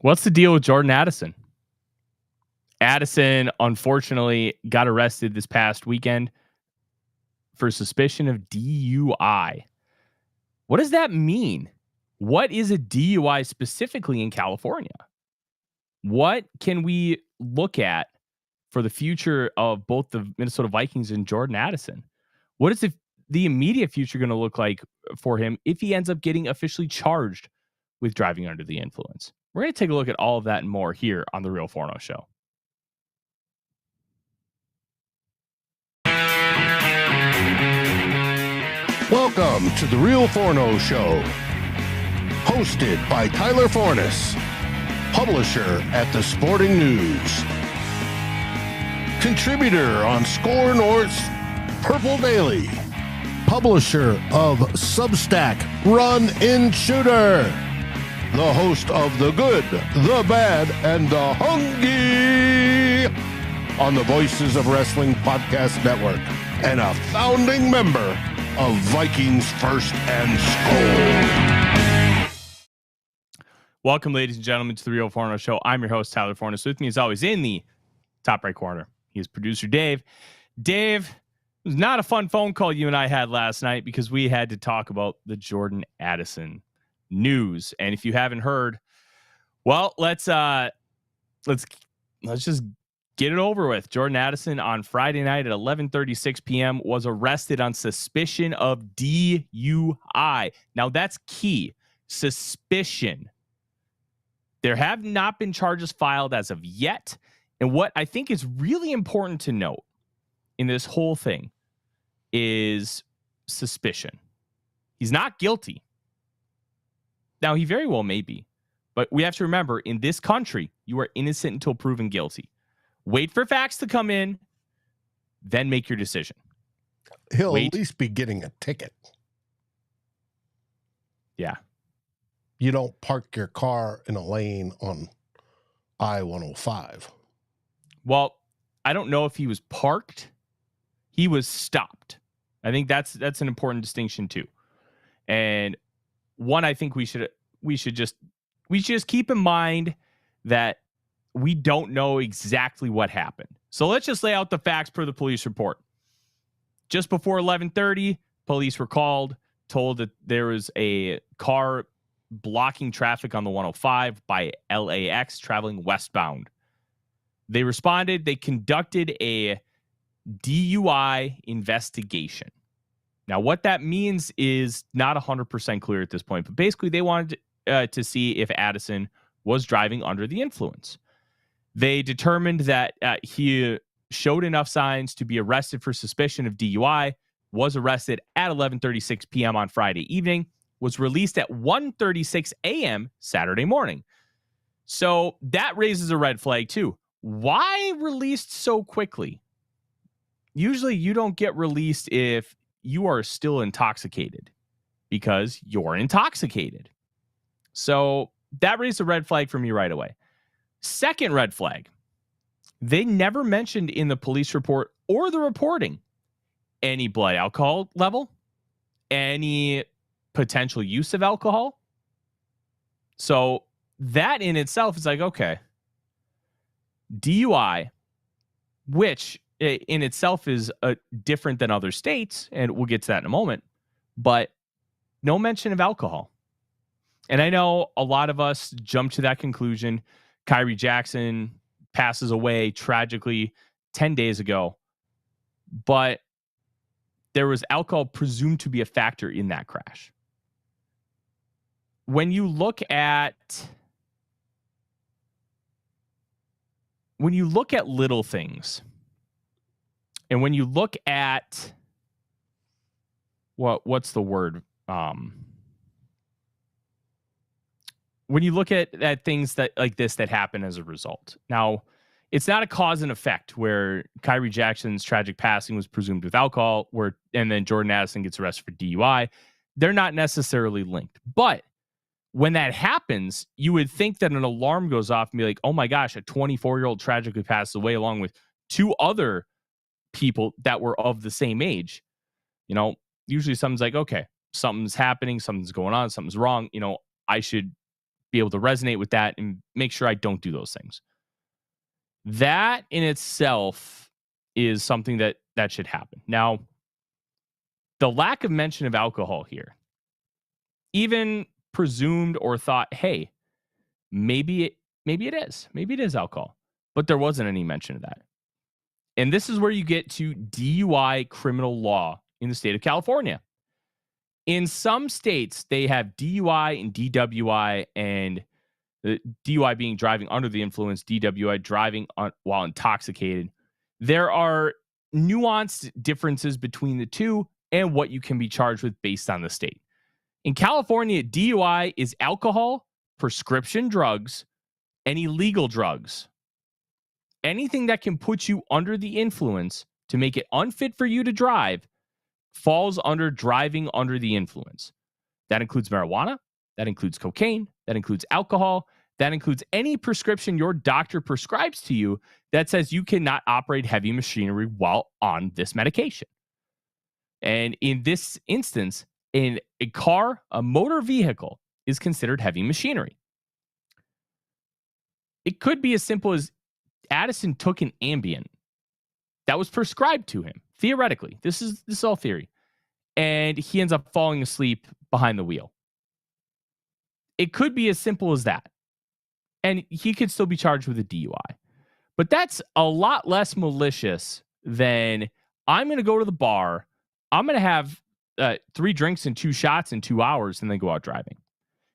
What's the deal with Jordan Addison? Addison, unfortunately, got arrested this past weekend for suspicion of DUI. What does that mean? What is a DUI specifically in California? What can we look at for the future of both the Minnesota Vikings and Jordan Addison? What is the immediate future going to look like for him if he ends up getting officially charged with driving under the influence? We're going to take a look at all of that and more here on the Real Forno Show. Welcome to the Real Forno Show, hosted by Tyler Forness, publisher at The Sporting News, contributor on SKOL North's Purple Daily, publisher of Substack Run In Shooter, the host of The Good, The Bad, and The Hungry on the Voices of Wrestling Podcast Network, and a founding member of Vikings First and SKOL. Welcome, ladies and gentlemen, to the Real Forno Show. I'm your host, Tyler Forness. With me, as always, in the top right corner, he is producer Dave. Dave, it was not a fun phone call you and I had last night because we had to talk about the Jordan Addison news. And if you haven't heard, well, let's just get it over with. Jordan Addison on Friday night at 11:36 p.m. was arrested on suspicion of DUI. Now that's key. Suspicion. There have not been charges filed as of yet. And what I think is really important to note in this whole thing is suspicion. He's not guilty. Now, he very well may be. But we have to remember, in this country, you are innocent until proven guilty. Wait for facts to come in, then make your decision. He'll at least be getting a ticket. Yeah. You don't park your car in a lane on I-105. Well, I don't know if he was parked. He was stopped. I think that's an important distinction too. And one, I think we should just keep in mind that we don't know exactly what happened. So let's just lay out the facts per the police report. Just before 11:30, police were called, told that there was a car blocking traffic on the 105 by LAX traveling westbound. They responded. They conducted a DUI investigation. Now, what that means is not 100% clear at this point, but basically they wanted to see if Addison was driving under the influence. They determined that he showed enough signs to be arrested for suspicion of DUI, was arrested at 11:36 p.m. on Friday evening, was released at 1:36 a.m. Saturday morning. So that raises a red flag too. Why released so quickly? Usually you don't get released if you are still intoxicated because you're intoxicated. So that raised a red flag for me right away. Second red flag, they never mentioned in the police report or the reporting any blood alcohol level, any potential use of alcohol. So that in itself is like, okay, DUI, which in itself is different than other states, and we'll get to that in a moment, but no mention of alcohol. And I know a lot of us jump to that conclusion. Kyrie Jackson passes away tragically 10 days ago, but there was alcohol presumed to be a factor in that crash. When you look at little things, and when you look at what's the word? When you look at things that like this that happen as a result. Now, it's not a cause and effect where Kyrie Jackson's tragic passing was presumed with alcohol, and then Jordan Addison gets arrested for DUI. They're not necessarily linked. But when that happens, you would think that an alarm goes off and be like, oh my gosh, a 24-year-old tragically passed away along with two other people that were of the same age. You know, usually something's like, okay, something's happening, something's going on, something's wrong. You know, I should be able to resonate with that and make sure I don't do those things. That in itself is something that should happen. Now, the lack of mention of alcohol here, even presumed or thought, hey, maybe it is alcohol, but there wasn't any mention of that. And this is where you get to DUI criminal law in the state of California. In some states, they have DUI and DWI, and the DUI being driving under the influence, DWI driving while intoxicated. There are nuanced differences between the two and what you can be charged with based on the state. In California, DUI is alcohol, prescription drugs, and illegal drugs. Anything that can put you under the influence to make it unfit for you to drive falls under driving under the influence. That includes marijuana. That includes cocaine. That includes alcohol. That includes any prescription your doctor prescribes to you that says you cannot operate heavy machinery while on this medication. And in this instance, in a car, a motor vehicle is considered heavy machinery. It could be as simple as Addison took an Ambien that was prescribed to him. Theoretically, this is all theory. And he ends up falling asleep behind the wheel. It could be as simple as that. And he could still be charged with a DUI. But that's a lot less malicious than I'm going to go to the bar, I'm going to have 3 drinks and 2 shots in 2 hours and then go out driving.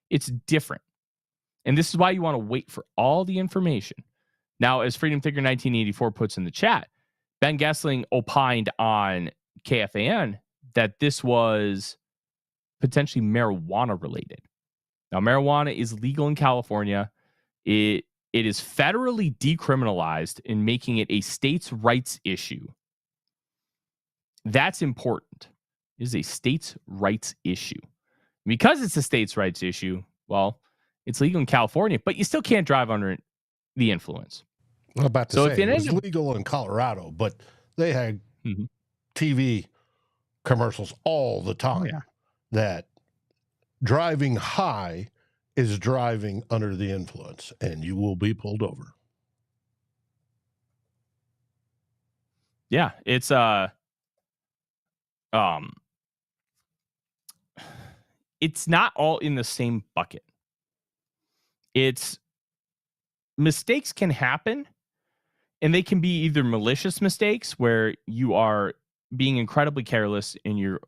It's different. And this is why you want to wait for all the information. Now, as Freedom Thinker 1984 puts in the chat, Ben Gessling opined on KFAN that this was potentially marijuana related. Now, marijuana is legal in California. It is federally decriminalized in making it a states' rights issue. That's important. It is a states' rights issue. Because it's a states' rights issue, well, it's legal in California, but you still can't drive under the influence. I'm about to say, it was legal in Colorado, but they had TV commercials all the time that driving high is driving under the influence, and you will be pulled over. Yeah, it's it's not all in the same bucket. It's mistakes can happen, and they can be either malicious mistakes where you are being incredibly careless and you're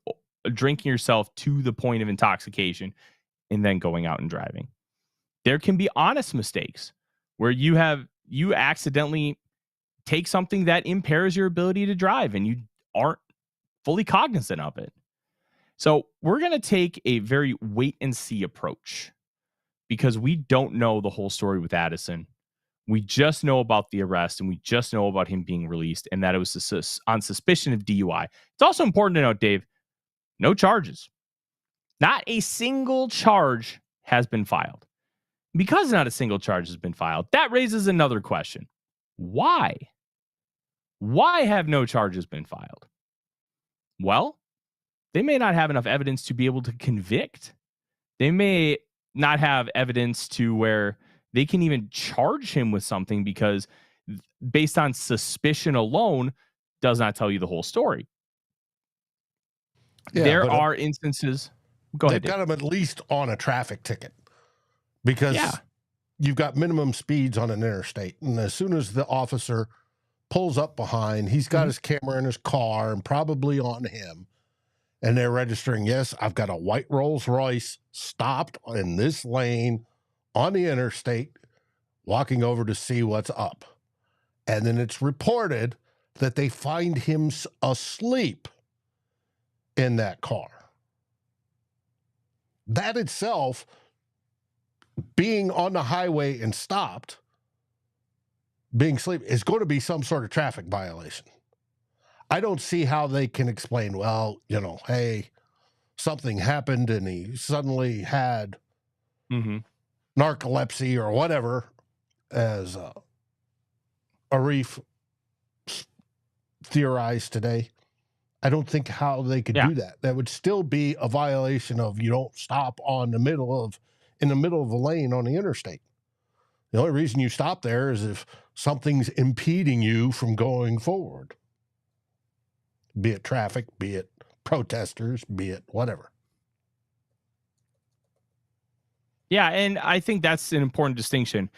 drinking yourself to the point of intoxication and then going out and driving. There can be honest mistakes where you accidentally take something that impairs your ability to drive and you aren't fully cognizant of it. So we're going to take a very wait and see approach because we don't know the whole story with Addison. We just know about the arrest and we just know about him being released and that it was on suspicion of DUI. It's also important to note, Dave, no charges. Not a single charge has been filed. Because not a single charge has been filed, that raises another question. Why? Why have no charges been filed? Well, they may not have enough evidence to be able to convict. They may not have evidence to where they can even charge him with something because based on suspicion alone does not tell you the whole story. Yeah, there are instances. Go ahead. They've got him at least on a traffic ticket because you've got minimum speeds on an interstate. And as soon as the officer pulls up behind, he's got his camera in his car and probably on him. And they're registering, yes, I've got a white Rolls Royce stopped in this lane on the interstate, walking over to see what's up. And then it's reported that they find him asleep in that car. That itself, being on the highway and stopped, being asleep, is going to be some sort of traffic violation. I don't see how they can explain, well, hey, something happened and he suddenly had narcolepsy or whatever, as Arif theorized today. I don't think how they could do that. That would still be a violation of you don't stop on the middle of in the middle of the lane on the interstate. The only reason you stop there is if something's impeding you from going forward, be it traffic, be it protesters, be it whatever. Yeah, and I think that's an important distinction.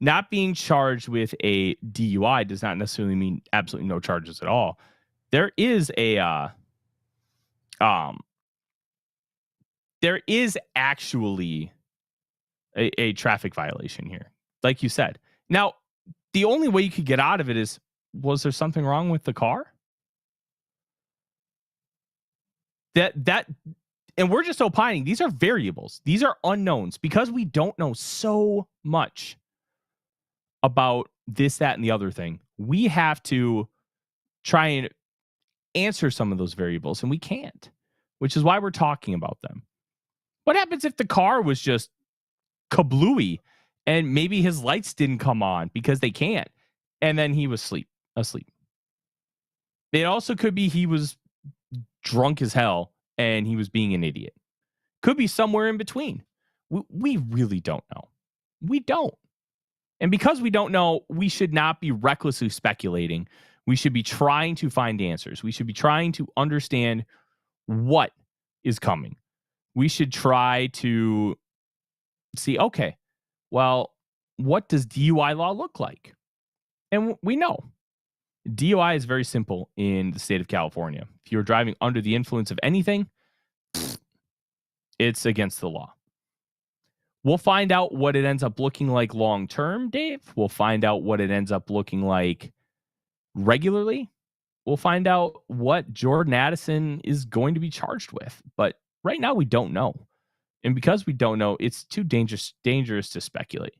Not being charged with a DUI does not necessarily mean absolutely no charges at all. There is there is actually a traffic violation here, like you said. Now, the only way you could get out of it is, was there something wrong with the car? And we're just opining. These are variables. These are unknowns because we don't know so much about this, that, and the other thing. We have to try and answer some of those variables, and we can't, which is why we're talking about them. What happens if the car was just kablooey and maybe his lights didn't come on because they can't, and then he was asleep? It also could be he was drunk as hell and he was being an idiot. Could be somewhere in between. We really don't know. We don't. And because we don't know, we should not be recklessly speculating. We should be trying to find answers. We should be trying to understand what is coming. We should try to see, okay, well, what does DUI law look like? And we know DUI is very simple in the state of California. If you're driving under the influence of anything, it's against the law. We'll find out what it ends up looking like long term, Dave. We'll find out what it ends up looking like regularly. We'll find out what Jordan Addison is going to be charged with. But right now, we don't know. And because we don't know, it's too dangerous to speculate.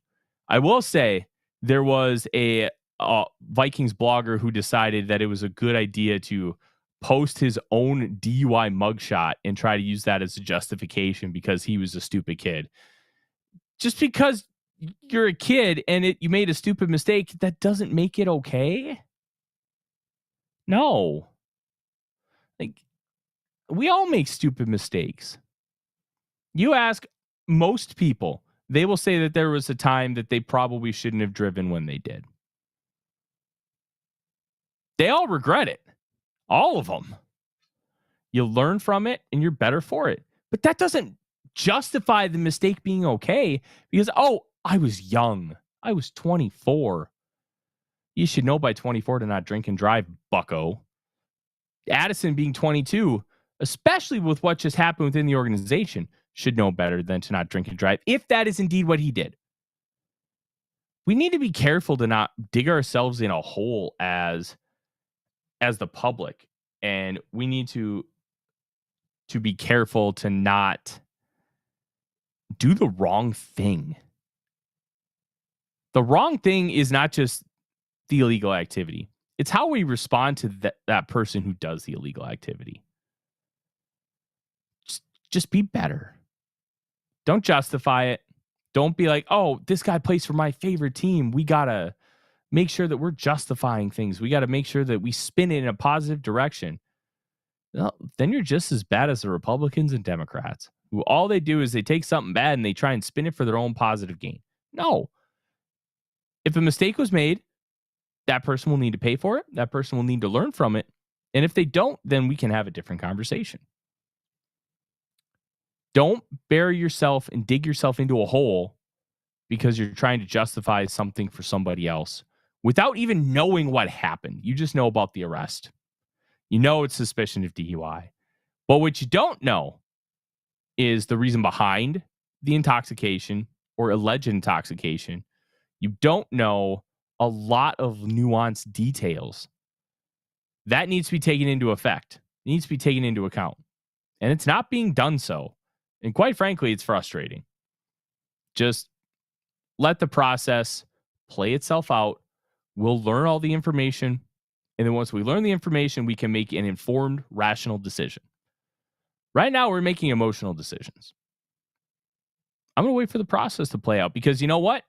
I will say there was a Vikings blogger who decided that it was a good idea to post his own DUI mugshot and try to use that as a justification because he was a stupid kid. Just because you're a kid and you made a stupid mistake, that doesn't make it okay. No. Like, we all make stupid mistakes. You ask most people, they will say that there was a time that they probably shouldn't have driven when they did. They all regret it. All of them. You learn from it and you're better for it. But that doesn't justify the mistake being okay because, oh, I was young. I was 24. You should know by 24 to not drink and drive, bucko. Addison being 22, especially with what just happened within the organization, should know better than to not drink and drive, if that is indeed what he did. We need to be careful to not dig ourselves in a hole as the public, and we need to be careful to not do the wrong thing. The wrong thing is not just the illegal activity. It's how we respond to that person who does the illegal activity. Just be better. Don't justify it. Don't be like, oh, this guy plays for my favorite team. We got to make sure that we're justifying things. We got to make sure that we spin it in a positive direction. Well, then you're just as bad as the Republicans and Democrats, who all they do is they take something bad and they try and spin it for their own positive gain. No. If a mistake was made, that person will need to pay for it. That person will need to learn from it. And if they don't, then we can have a different conversation. Don't bury yourself and dig yourself into a hole because you're trying to justify something for somebody else without even knowing what happened. You just know about the arrest. You know it's suspicion of DUI. But what you don't know is the reason behind the intoxication or alleged intoxication. You don't know a lot of nuanced details. That needs to be taken into effect. It needs to be taken into account. And it's not being done so. And quite frankly, it's frustrating. Just let the process play itself out. We'll learn all the information. And then once we learn the information, we can make an informed, rational decision. Right now, we're making emotional decisions. I'm going to wait for the process to play out because you know what?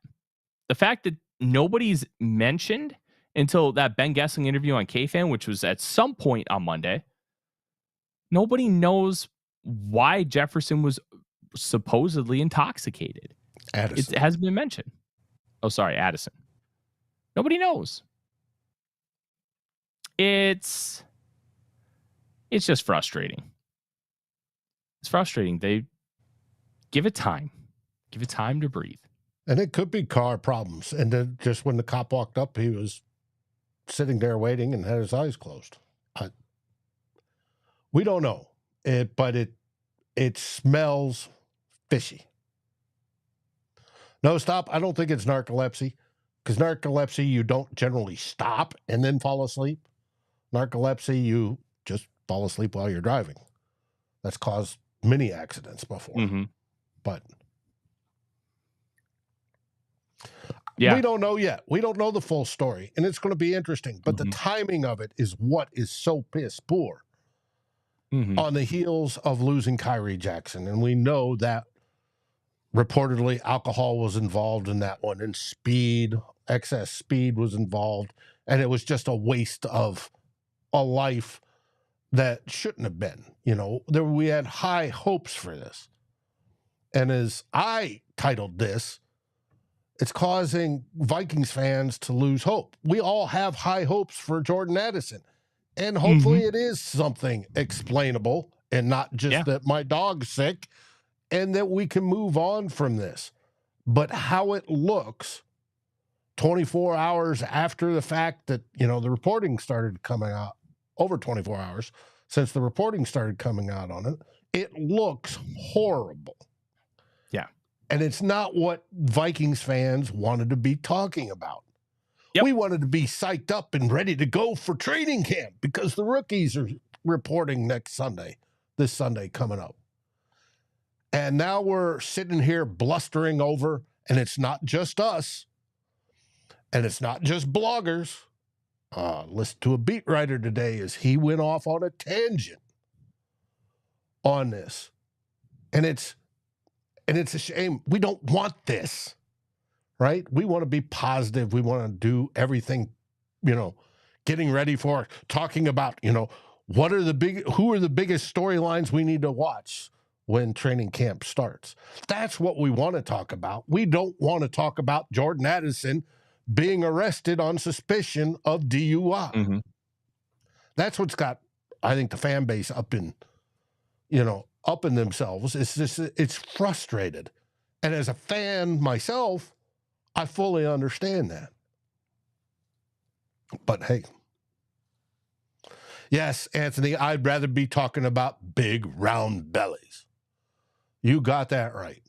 The fact that nobody's mentioned until that Ben Gessling interview on KFan, which was at some point on Monday, nobody knows why Jefferson was supposedly intoxicated. Addison. It hasn't been mentioned. Oh, sorry, Addison. Nobody knows. It's just frustrating. It's frustrating. They give it time. Give it time to breathe. And it could be car problems. And then just when the cop walked up, he was sitting there waiting and had his eyes closed. We don't know it, but it smells fishy. No, stop. I don't think it's narcolepsy, because narcolepsy, you don't generally stop and then fall asleep. Narcolepsy, you just fall asleep while you're driving. That's caused many accidents before. Mm-hmm. But yeah, we don't know yet. We don't know the full story, and it's going to be interesting. But the timing of it is what is so piss poor on the heels of losing Kyrie Jackson. And we know that reportedly alcohol was involved in that one, and excess speed was involved. And it was just a waste of a life that shouldn't have been. We had high hopes for this. And as I titled this, it's causing Vikings fans to lose hope. We all have high hopes for Jordan Addison. And hopefully it is something explainable and not just that my dog's sick, and that we can move on from this. But how it looks 24 hours after the fact that, the reporting started coming out, over 24 hours since the reporting started coming out on it, it looks horrible. Yeah. And it's not what Vikings fans wanted to be talking about. Yep. We wanted to be psyched up and ready to go for training camp because the rookies are reporting this Sunday coming up. And now we're sitting here blustering over, and it's not just us, and it's not just bloggers. Listen to a beat writer today as he went off on a tangent on this. And it's a shame. We don't want this, right? We want to be positive. We want to do everything, getting ready for talking about, who are the biggest storylines we need to watch when training camp starts. That's what we want to talk about. We don't want to talk about Jordan Addison being arrested on suspicion of DUI. That's what's got, I think, the fan base up in themselves. It's frustrated. And as a fan myself, I fully understand that. But hey, yes, Anthony, I'd rather be talking about big round bellies. You got that right.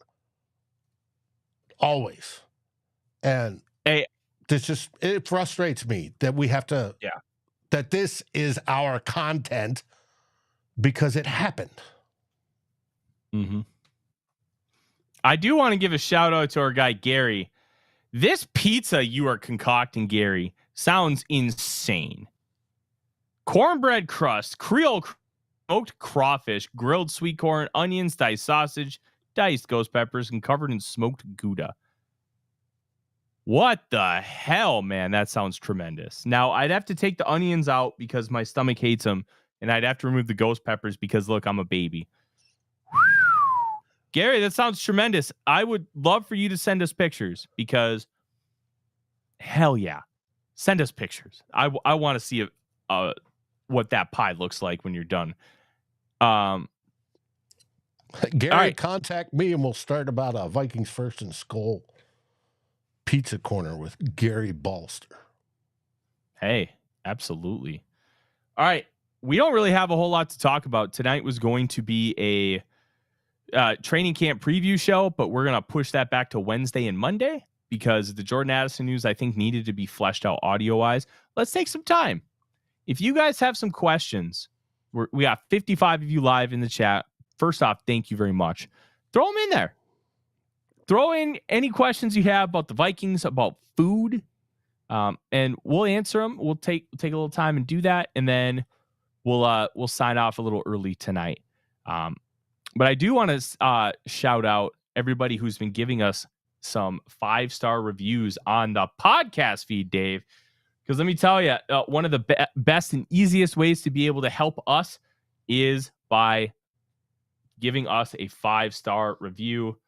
Always. And it frustrates me that we have to, that this is our content because it happened. I do want to give a shout out to our guy, Gary. This pizza you are concocting, Gary, sounds insane. Cornbread crust, Creole smoked crawfish, grilled sweet corn, onions, diced sausage, diced ghost peppers, and covered in smoked Gouda. What the hell, man? That sounds tremendous. Now, I'd have to take the onions out because my stomach hates them, and I'd have to remove the ghost peppers because, look, I'm a baby. Gary, that sounds tremendous. I would love for you to send us pictures because, hell yeah, send us pictures. I want to see what that pie looks like when you're done. Gary, contact me and we'll start about a Vikings First and SKOL pizza corner with Gary Balster. Hey, absolutely. All right. We don't really have a whole lot to talk about. Tonight was going to be a training camp preview show, but we're going to push that back to Wednesday and Monday because the Jordan Addison news, I think, needed to be fleshed out audio-wise. Let's take some time. If you guys have some questions, we got 55 of you live in the chat. First off, thank you very much. Throw them in there. Throw in any questions you have about the Vikings, about food, and we'll answer them. We'll take a little time and do that, and then we'll sign off a little early tonight. But I do want to shout out everybody who's been giving us some 5-star reviews on the podcast feed, Dave. Because let me tell you, one of the best and easiest ways to be able to help us is by giving us a 5-star review.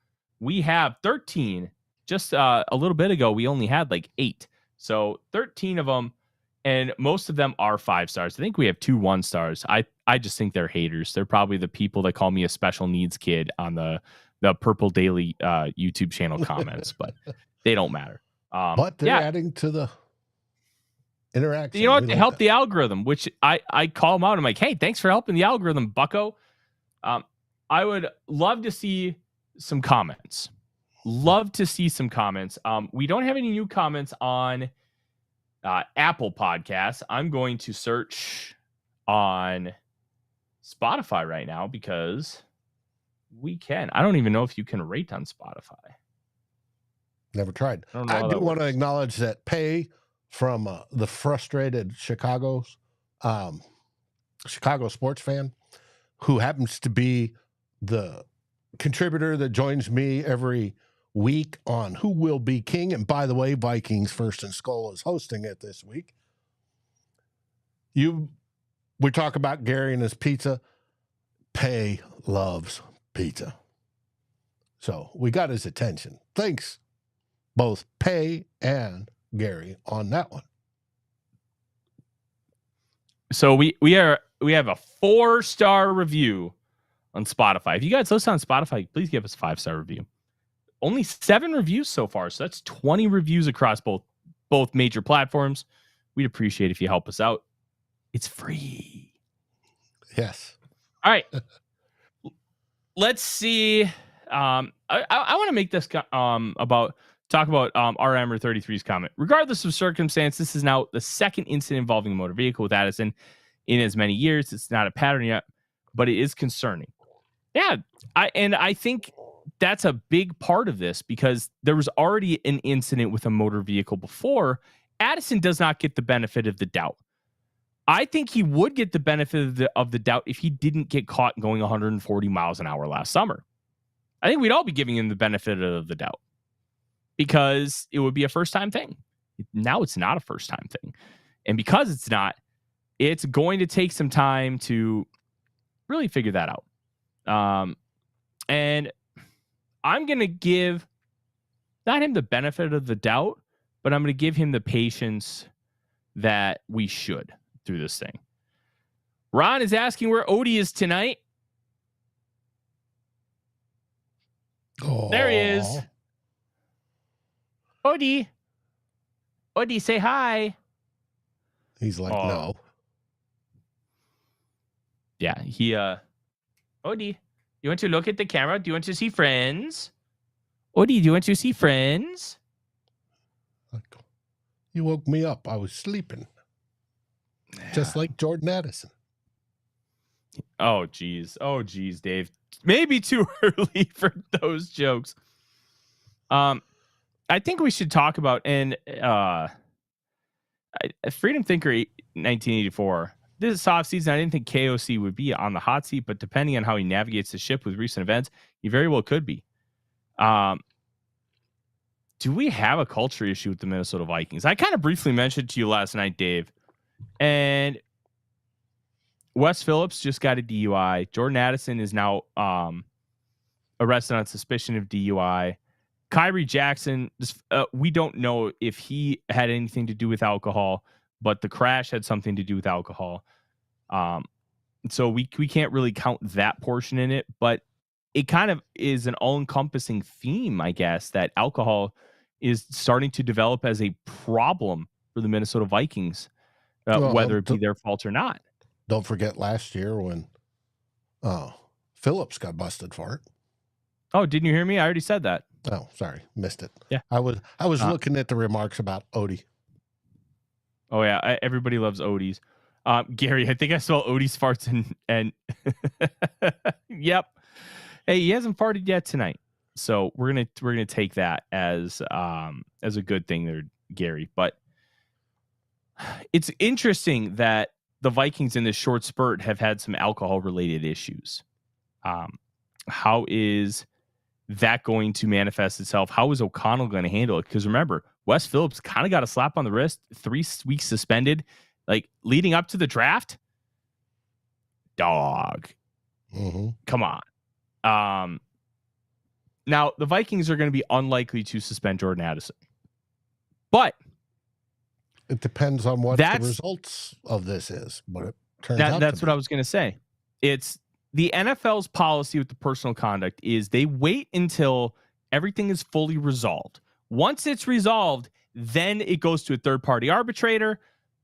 we have 13. Just a little bit ago, we only had like 8. So 13 of them, and most of them are 5 stars. I think we have 2 1-stars. I just think they're haters. They're probably the people that call me a special needs kid on the Purple Daily YouTube channel comments, but they don't matter. But they're adding to the interaction. You know what? They help the algorithm, which I call them out. I'm like, hey, thanks for helping the algorithm, bucko. I would love to see some comments. Love to see some comments. We don't have any new comments on Apple Podcasts. I'm going to search on Spotify right now because we can. I don't even know if you can rate on Spotify. Never tried. I do want to acknowledge that Pay from the frustrated Chicago sports fan, who happens to be the contributor that joins me every week on Who Will Be King. And by the way, Vikings First and SKOL is hosting it this week. We talk about Gary and his pizza. Pay loves pizza. So we got his attention. Thanks, both Pay and Gary, on that one. So we have a 4-star review on Spotify. If you guys listen on Spotify, please give us a 5-star review. Only 7 reviews so far, so that's 20 reviews across both major platforms. We'd appreciate if you help us out. It's free. Yes. All right. Let's see. I want to make this talk about RM 33's comment. Regardless of circumstance, this is now the second incident involving a motor vehicle with Addison in as many years. It's not a pattern yet, but it is concerning. Yeah, I think that's a big part of this because there was already an incident with a motor vehicle before. Addison does not get the benefit of the doubt. I think he would get the benefit of the doubt if he didn't get caught going 140 miles an hour last summer. I think we'd all be giving him the benefit of the doubt because it would be a first-time thing. Now it's not a first-time thing. And because it's not, it's going to take some time to really figure that out. And I'm going to give not him the benefit of the doubt, but I'm going to give him the patience that we should through this thing. Ron is asking where Odie is tonight. Oh. There he is. Odie, say hi. He's like, no. Yeah, Odie, you want to look at the camera? Do you want to see friends? Odie, do you want to see friends? You woke me up. I was sleeping. Just like Jordan Addison. Oh, geez, Dave. Maybe too early for those jokes. I think we should talk about Freedom Thinker 1984. This is soft season. I didn't think KOC would be on the hot seat, but depending on how he navigates the ship with recent events, he very well could be. Do we have a culture issue with the Minnesota Vikings? I kind of briefly mentioned to you last night, Dave, and Wes Phillips just got a DUI. Jordan Addison is now arrested on suspicion of DUI. Kyrie Jackson, we don't know if he had anything to do with alcohol, but the crash had something to do with alcohol. So we can't really count that portion in it, but it kind of is an all-encompassing theme, I guess, that alcohol is starting to develop as a problem for the Minnesota Vikings, whether it be their fault or not. Don't forget last year when Phillips got busted for it. Oh, didn't you hear me? I already said that. Oh, sorry. Missed it. Yeah. I was looking at the remarks about Odie. Oh, yeah. Everybody loves Odies. Gary, I think I saw Odie's farts and yep. Hey, he hasn't farted yet tonight. So we're gonna take that as a good thing there, Gary. But it's interesting that the Vikings in this short spurt have had some alcohol related issues. How is that going to manifest itself? How is O'Connell going to handle it? Because remember, Wes Phillips kind of got a slap on the wrist, 3 weeks suspended, like leading up to the draft. Dog. Mm-hmm. Come on. Now, the Vikings are going to be unlikely to suspend Jordan Addison. But it depends on what the results of this is. But it turns out that's what I was going to say. It's the NFL's policy with the personal conduct is they wait until everything is fully resolved. Once it's resolved, then it goes to a third-party arbitrator,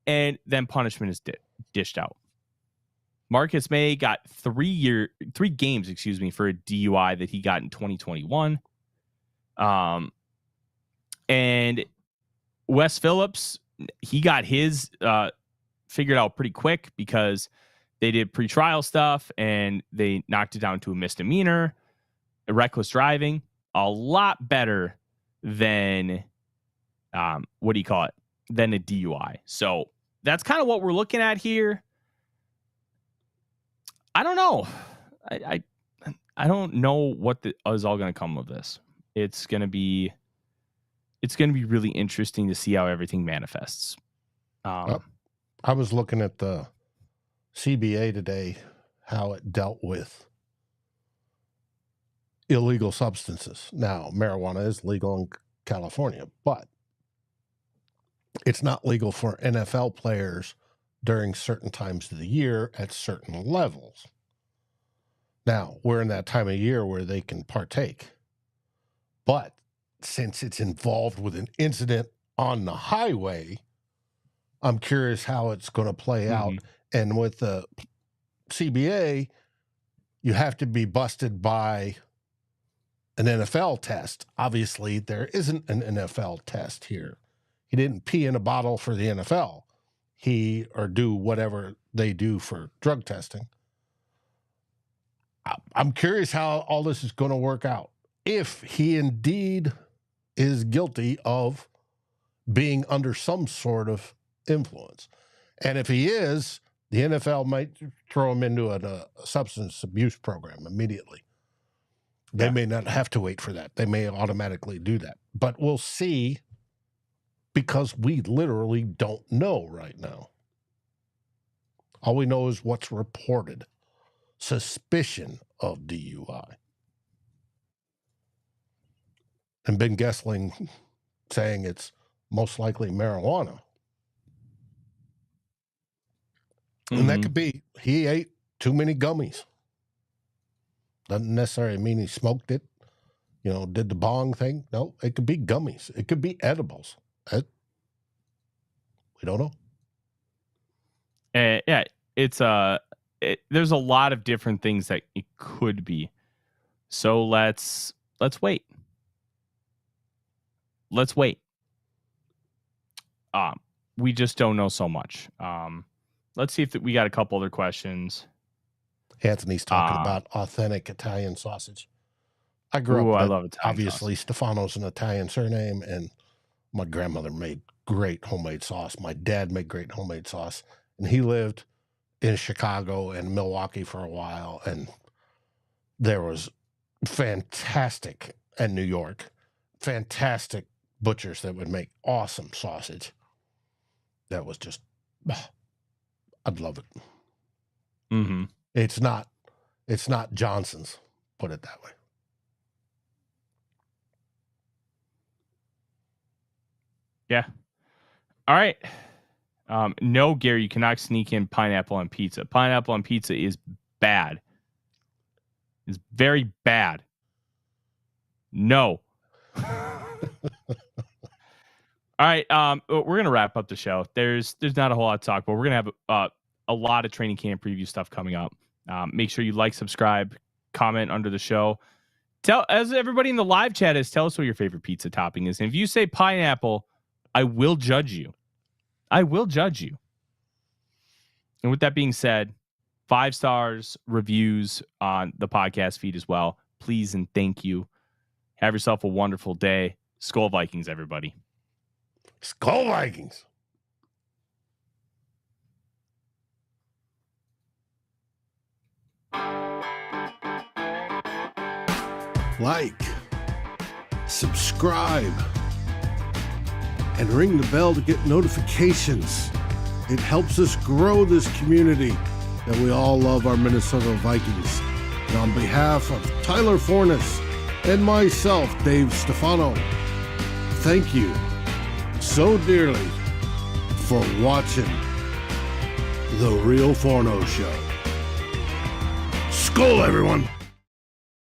and then punishment is dished out. Marcus May got 3 games, for a DUI that he got in 2021. And Wes Phillips, he got his figured out pretty quick because they did pretrial stuff and they knocked it down to a misdemeanor, a reckless driving, a lot better than than a DUI. So that's kind of what we're looking at here. I don't know. I don't know what is all going to come of this. It's going to be really interesting to see how everything manifests. I was looking at the CBA today, how it dealt with illegal substances. Now, marijuana is legal in California, but it's not legal for NFL players during certain times of the year at certain levels. Now, we're in that time of year where they can partake. But since it's involved with an incident on the highway, I'm curious how it's going to play out. And with the CBA, you have to be busted by an NFL test. Obviously, there isn't an NFL test here. He didn't pee in a bottle for the NFL. Or do whatever they do for drug testing. I'm curious how all this is going to work out. If he indeed is guilty of being under some sort of influence. And if he is, the NFL might throw him into a substance abuse program immediately. They may not have to wait for that. They may automatically do that. But we'll see, because we literally don't know right now. All we know is what's reported. Suspicion of DUI. And Ben Gessling saying it's most likely marijuana. And that could be he ate too many gummies. Doesn't necessarily mean he smoked it, did the bong thing. No, it could be gummies. It could be edibles. We don't know. It's there's a lot of different things that it could be. So let's wait. Let's wait. We just don't know so much. Let's see if we got a couple other questions. Anthony's talking about authentic Italian sausage. I grew up. I love Italian. Obviously, sausage. Stefano's an Italian surname, and my grandmother made great homemade sauce. My dad made great homemade sauce, and he lived in Chicago and Milwaukee for a while, and there was fantastic, and New York, fantastic butchers that would make awesome sausage. That was just, I'd love it. Mm-hmm. It's not Johnson's, put it that way. Yeah. All right. No, Gary, you cannot sneak in pineapple on pizza. Pineapple on pizza is bad. It's very bad. No. All right. We're going to wrap up the show. There's not a whole lot to talk about. We're going to have a lot of training camp preview stuff coming up. Make sure you like, subscribe, comment under the show. As everybody in the live chat is, tell us what your favorite pizza topping is. And if you say pineapple, I will judge you. I will judge you. And with that being said, 5 stars, reviews on the podcast feed as well. Please and thank you. Have yourself a wonderful day. SKOL Vikings, everybody. SKOL Vikings. Like, subscribe, and ring the bell to get notifications. It helps us grow this community that we all love, our Minnesota Vikings. And on behalf of Tyler Forness and myself, Dave Stefano, thank you so dearly for watching The Real Forno Show. SKOL, everyone!